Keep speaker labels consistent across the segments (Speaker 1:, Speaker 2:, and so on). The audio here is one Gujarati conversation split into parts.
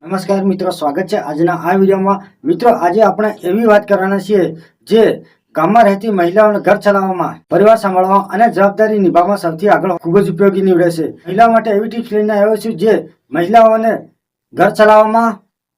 Speaker 1: નમસ્કાર મિત્રો, સ્વાગત છે આજના આ વિડીયોમાં। મિત્રો, આજે આપણે એવી વાત કરવાના છીએ જે ગામમાં રહેતી મહિલાઓને ઘર ચલાવવામાં, પરિવાર સંભાળવામાં અને જવાબદારી નિભાવવામાં સૌથી આગળ ખૂબ જ ઉપયોગી નીવડે છે। મહિલાઓ માટે એવી ટિપ્સ લઈને આવ્યો છું જે મહિલાઓને ઘર ચલાવવામાં,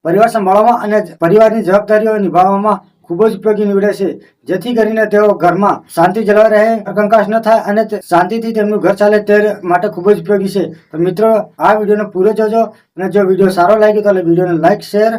Speaker 1: પરિવાર સંભાળવામાં અને પરિવારની જવાબદારીઓ નિભાવવામાં ખૂબ જ ઉપયોગી નીવડે છે, જેથી કરીને તેઓ ઘરમાં શાંતિ જળવાઈ રહે, કંકાસ ન થાય અને શાંતિથી તેમનું ઘર ચાલે તે માટે ખૂબ જ ઉપયોગી છે। તો મિત્રો, આ વિડીયોને પૂરો જોજો અને જો વિડીયો સારો લાગ્યો તો વિડીયોને લાઈક, શેર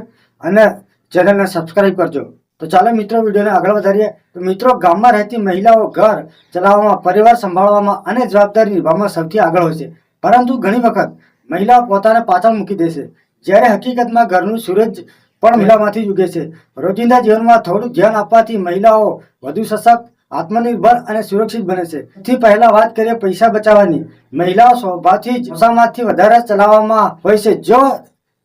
Speaker 1: અને ચેનલને સબસ્ક્રાઈબ કરજો। તો ચાલો મિત્રો, વિડીયોને આગળ વધારીએ। તો મિત્રો, ગામમાં રહેતી મહિલાઓ ઘર ચલાવવામાં, પરિવાર સંભાળવામાં અને જવાબદારી નિભાવવામાં સૌથી આગળ હોય છે, પરંતુ ઘણી વખત મહિલાઓ પોતાને પાછળ મૂકી દે છે, જ્યારે હકીકતમાં ઘરનું સૂરજ પણ મહિલામાંથી જ ઉગે છે। રોજિંદા જીવનમાં થોડું ધ્યાન આપવાથી મહિલાઓ વધુ સશક્ત, આત્મનિર્ભર અને સુરક્ષિત બને છે। સૌથી પહેલા વાત કરીએ પૈસા બચાવવાની। મહિલાઓ સ્વભાવથી જ ઓછામાંથી વધારે ચલાવવામાં હોય છે। જો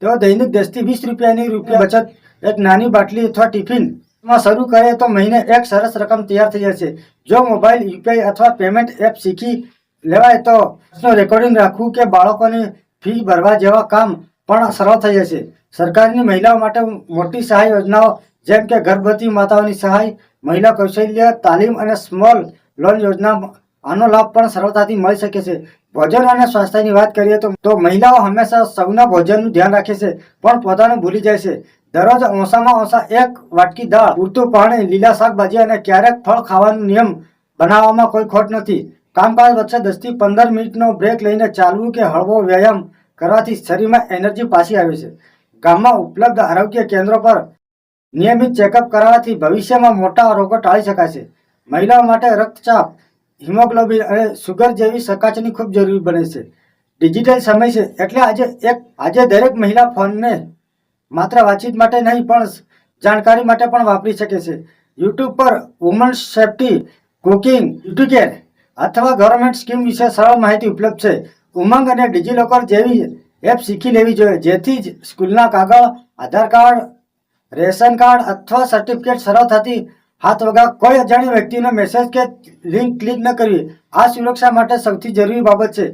Speaker 1: તેઓ દૈનિક 10 થી 20 રૂપિયાની બચત એક નાની બાટલી અથવા ટિફિનમાં શરૂ કરે તો મહિને એક સરસ રકમ તૈયાર થઈ જશે। જો મોબાઈલ, યુપીઆઈ અથવા પેમેન્ટ એપ શીખી લેવાય તો રેકોર્ડિંગ રાખવું કે બાળકોની ફી ભરવા જેવા કામ પણ સરળ થઈ જશે। સરકારની મહિલાઓ માટે મોટી સહાય યોજનાઓ જેમ કે ગર્ભવતી માતાઓની સહાય, મહિલા કૌશલ્ય તાલીમ અને સ્મોલ લોન યોજના, આનો લાભ પણ સરળતાથી મળી શકે છે। ભોજન અને સ્વાસ્થ્યની વાત કરીએ તો મહિલાઓ હંમેશા સૌના ભોજનનું ધ્યાન રાખે છે, પણ પોતાનું ભૂલી જાય છે। દરરોજ ઓછામાં ઓછા એક વાટકી દાળ, પૂરતું પાણી, લીલા શાકભાજી અને ક્યારેક ફળ ખાવાનો નિયમ બનાવવામાં કોઈ ખોટ નથી। કામકાજ વચ્ચે 10 થી 15 મિનિટનો બ્રેક લઈને ચાલવું કે હળવો વ્યાયામ કરવાથી શરીરમાં એનર્જી પાછી આવે છે। ગામમાં ઉપલબ્ધ આરોગ્ય કેન્દ્રો પર નિયમિત ચેકઅપ કરાવવાથી ભવિષ્યમાં મોટા રોગો ટાળી શકાશે। મહિલાઓ માટે રક્તચાપ, હિમોગ્લોબિન અને સુગર જેવી ચકાસણી ખૂબ જરૂરી બને છે। ડિજિટલ સમય છે એટલે આજે દરેક મહિલા ફોનને માત્ર વાતચીત માટે નહીં પણ જાણકારી માટે પણ વાપરી શકે છે। યુટ્યુબ પર women's safety, cooking, beauty care અથવા ગવર્મેન્ટ સ્કીમ વિશે સરળ માહિતી ઉપલબ્ધ છે। ઉમંગ અને ડિજીલોકર જેવી એપ શીખી લેવી જોઈએ, જેથી જ સ્કૂલના કાગળ, આધાર કાર્ડ, રેશન કાર્ડ અથવા સર્ટિફિકેટ સરળતાથી હાથ વગર કોઈ અજાણી વ્યક્તિનો મેસેજ કે લિંક ક્લિક ન કરવી, આ સુરક્ષા માટે સૌથી જરૂરી બાબત છે।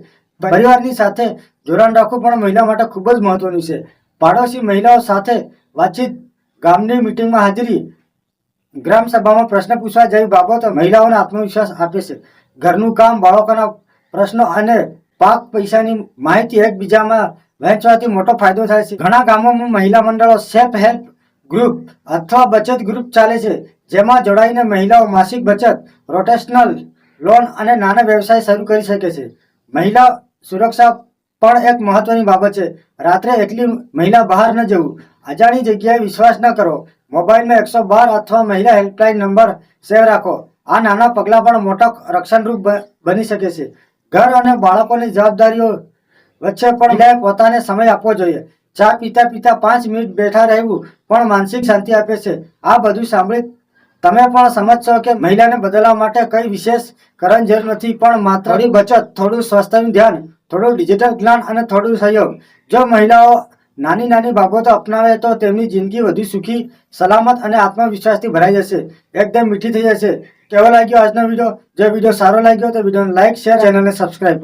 Speaker 1: પરિવારની સાથે જોડાણ રાખવું પણ મહિલા માટે ખૂબ જ મહત્વનું છે। પાડોશી મહિલાઓ સાથે વાતચીત, ગામની મીટિંગમાં હાજરી, ગ્રામ સભામાં પ્રશ્ન પૂછવા જેવી બાબતો મહિલાઓને આત્મવિશ્વાસ આપે છે। ઘરનું કામ, બાળકોના પ્રશ્નો અને પાક પૈસાની માહિતી એકબીજામાં વહેંચવાથી મોટો ફાયદો થાય છે। ઘણા ગામોમાં મહિલા મંડળો, સેલ્ફ હેલ્પ ગ્રુપ અથવા બચત ગ્રુપ ચાલે છે, જેમાં જોડાઈને મહિલાઓ માસિક બચત, રોટેશનલ લોન અને નાના વ્યવસાય શરૂ કરી શકે છે। મહિલા સુરક્ષા પણ એક મહત્વની બાબત છે। રાત્રે એકલી મહિલા બહાર ન જવું, અજાણી જગ્યાએ વિશ્વાસ ન કરો, મોબાઈલમાં 112 અથવા મહિલા હેલ્પલાઇન નંબર સેવ રાખો, આ નાના પગલાં પણ મોટા રક્ષણરૂપ બની શકે છે। ઘર અને બાળકોની જવાબદારીઓ વચ્ચે પણ મહિલાએ પોતાને સમય આપવો જોઈએ। ચા પીતા પીતા 5 મિનિટ બેઠા રહેવું પણ માનસિક શાંતિ આપે છે। આ બધું સાંભળી તમે પણ સમજશો કે મહિલાને બદલવા માટે કંઈ વિશેષ કરવાની જરૂર નથી, પણ માત્ર થોડી બચત, થોડું સ્વાસ્થ્યનું ધ્યાન, થોડું ડિજિટલ જ્ઞાન અને થોડું સહયોગ। જો મહિલાઓ નાની નાની બાબતો અપનાવે તો તેમની જિંદગી વધુ સુખી, સલામત અને આત્મવિશ્વાસથી ભરાઈ જશે, એકદમ મીઠી થઈ જશે। કેવો લાગ્યો આજનો વિડીયો? જો વિડીયો સારો લાગ્યો તો વિડીયોને લાઈક, શેર, ચેનલને સબસ્ક્રાઈબ કરો।